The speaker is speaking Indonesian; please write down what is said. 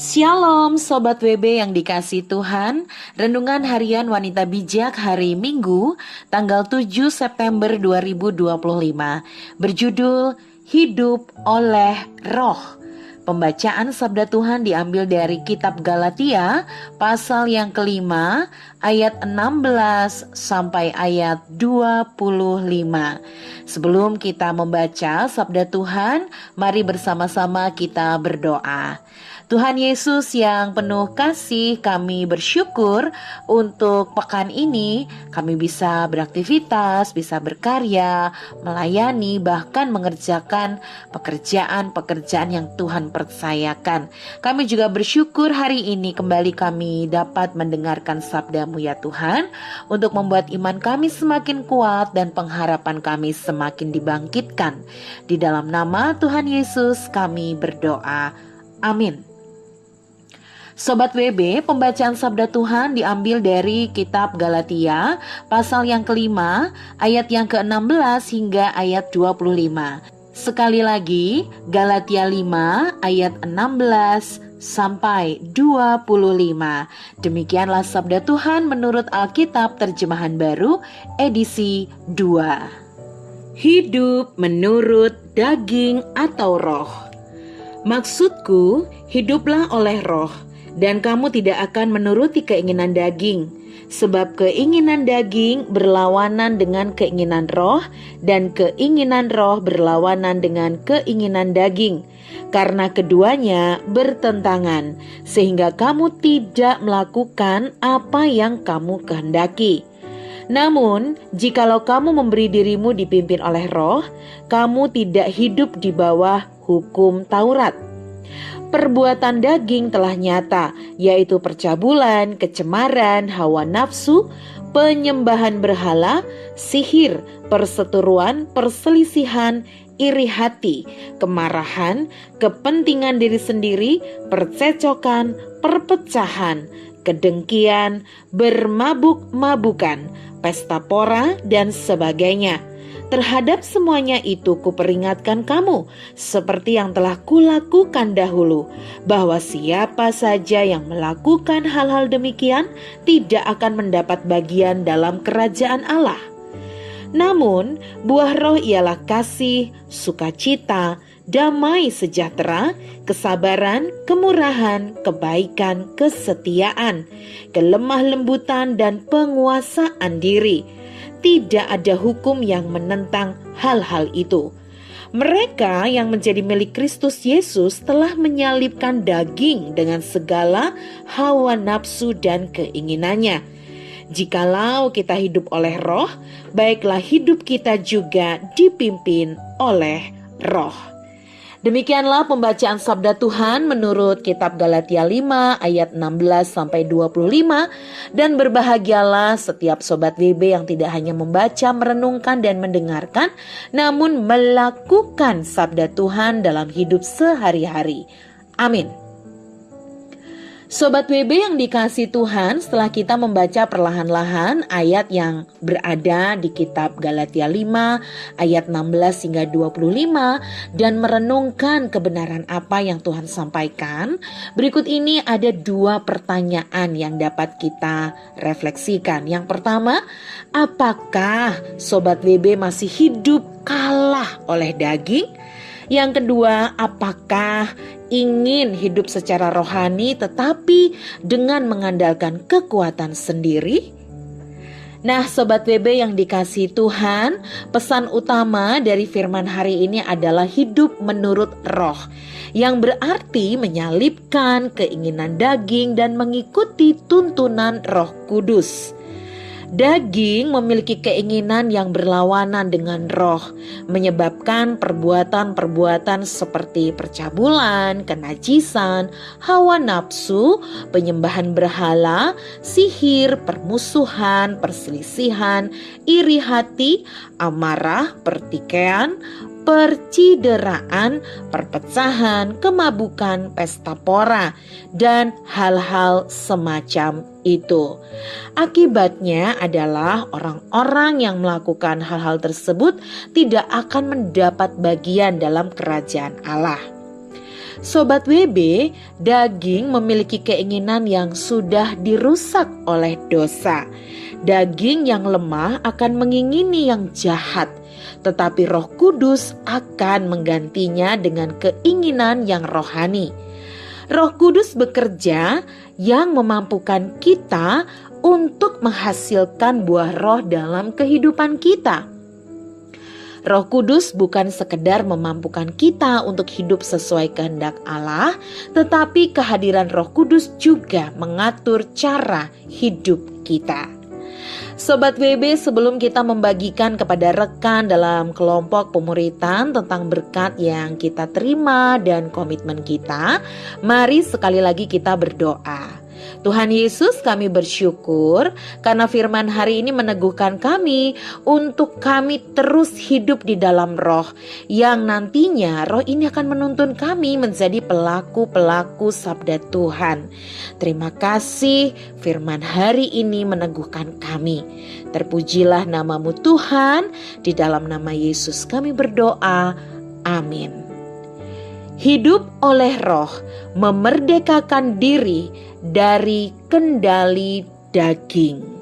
Shalom Sobat WB yang dikasih Tuhan. Renungan Harian Wanita Bijak hari Minggu tanggal 7 September 2025 berjudul Hidup oleh Roh. Pembacaan sabda Tuhan diambil dari kitab Galatia pasal yang kelima ayat 16 sampai ayat 25. Sebelum kita membaca sabda Tuhan, mari bersama-sama kita berdoa. Tuhan Yesus yang penuh kasih, kami bersyukur untuk pekan ini kami bisa beraktivitas, bisa berkarya, melayani, bahkan mengerjakan pekerjaan-pekerjaan yang Tuhan percayakan. Kami juga bersyukur hari ini kembali kami dapat mendengarkan sabda-Mu ya Tuhan, untuk membuat iman kami semakin kuat dan pengharapan kami semakin dibangkitkan. Di dalam nama Tuhan Yesus kami berdoa. Amin. Sobat WB, pembacaan sabda Tuhan diambil dari kitab Galatia pasal yang kelima ayat yang ke-16 hingga ayat 25. Sekali lagi, Galatia 5 ayat 16 sampai 25. Demikianlah sabda Tuhan menurut Alkitab Terjemahan Baru edisi 2. Hidup menurut daging atau roh. Maksudku, hiduplah oleh roh, dan kamu tidak akan menuruti keinginan daging. Sebab keinginan daging berlawanan dengan keinginan roh, dan keinginan roh berlawanan dengan keinginan daging. Karena keduanya bertentangan, sehingga kamu tidak melakukan apa yang kamu kehendaki. Namun, jikalau kamu memberi dirimu dipimpin oleh roh, kamu tidak hidup di bawah hukum Taurat. Perbuatan daging telah nyata, yaitu percabulan, kecemaran, hawa nafsu, penyembahan berhala, sihir, perseteruan, perselisihan, iri hati, kemarahan, kepentingan diri sendiri, percecokan, perpecahan, kedengkian, bermabuk-mabukan, pesta pora, dan sebagainya. Terhadap semuanya itu kuperingatkan kamu, seperti yang telah kulakukan dahulu, bahwa siapa saja yang melakukan hal-hal demikian tidak akan mendapat bagian dalam kerajaan Allah. Namun, buah roh ialah kasih, sukacita, damai sejahtera, kesabaran, kemurahan, kebaikan, kesetiaan, kelemah lembutan, dan penguasaan diri. Tidak ada hukum yang menentang hal-hal itu. Mereka yang menjadi milik Kristus Yesus telah menyalibkan daging dengan segala hawa nafsu dan keinginannya. Jikalau kita hidup oleh roh, baiklah hidup kita juga dipimpin oleh roh. Demikianlah pembacaan sabda Tuhan menurut kitab Galatia 5 ayat 16 sampai 25, dan berbahagialah setiap sobat WB yang tidak hanya membaca, merenungkan dan mendengarkan, namun melakukan sabda Tuhan dalam hidup sehari-hari. Amin. Sobat WB yang dikasih Tuhan, setelah kita membaca perlahan-lahan ayat yang berada di kitab Galatia 5 ayat 16 hingga 25 dan merenungkan kebenaran apa yang Tuhan sampaikan, berikut ini ada dua pertanyaan yang dapat kita refleksikan. Yang pertama, apakah Sobat WB masih hidup kalah oleh daging? Yang kedua, apakah ingin hidup secara rohani tetapi dengan mengandalkan kekuatan sendiri? Nah, Sobat WB yang dikasihi Tuhan, pesan utama dari firman hari ini adalah hidup menurut roh, yang berarti menyalibkan keinginan daging dan mengikuti tuntunan Roh Kudus. Daging memiliki keinginan yang berlawanan dengan roh, menyebabkan perbuatan-perbuatan seperti percabulan, kenajisan, hawa nafsu, penyembahan berhala, sihir, permusuhan, perselisihan, iri hati, amarah, pertikaian, percideraan, perpecahan, kemabukan, pesta pora, dan hal-hal semacam itu. Akibatnya adalah orang-orang yang melakukan hal-hal tersebut tidak akan mendapat bagian dalam kerajaan Allah. Sobat WB, daging memiliki keinginan yang sudah dirusak oleh dosa. Daging yang lemah akan mengingini yang jahat, tetapi Roh Kudus akan menggantinya dengan keinginan yang rohani. Roh Kudus bekerja yang memampukan kita untuk menghasilkan buah roh dalam kehidupan kita. Roh Kudus bukan sekedar memampukan kita untuk hidup sesuai kehendak Allah, tetapi kehadiran Roh Kudus juga mengatur cara hidup kita. Sobat WB, sebelum kita membagikan kepada rekan dalam kelompok pemuritan tentang berkat yang kita terima dan komitmen kita, mari sekali lagi kita berdoa. Tuhan Yesus, kami bersyukur karena firman hari ini meneguhkan kami untuk kami terus hidup di dalam roh, yang nantinya roh ini akan menuntun kami menjadi pelaku-pelaku sabda Tuhan. Terima kasih, firman hari ini meneguhkan kami. Terpujilah namamu Tuhan, di dalam nama Yesus kami berdoa, amin. Hidup oleh roh memerdekakan diri dari kendali daging.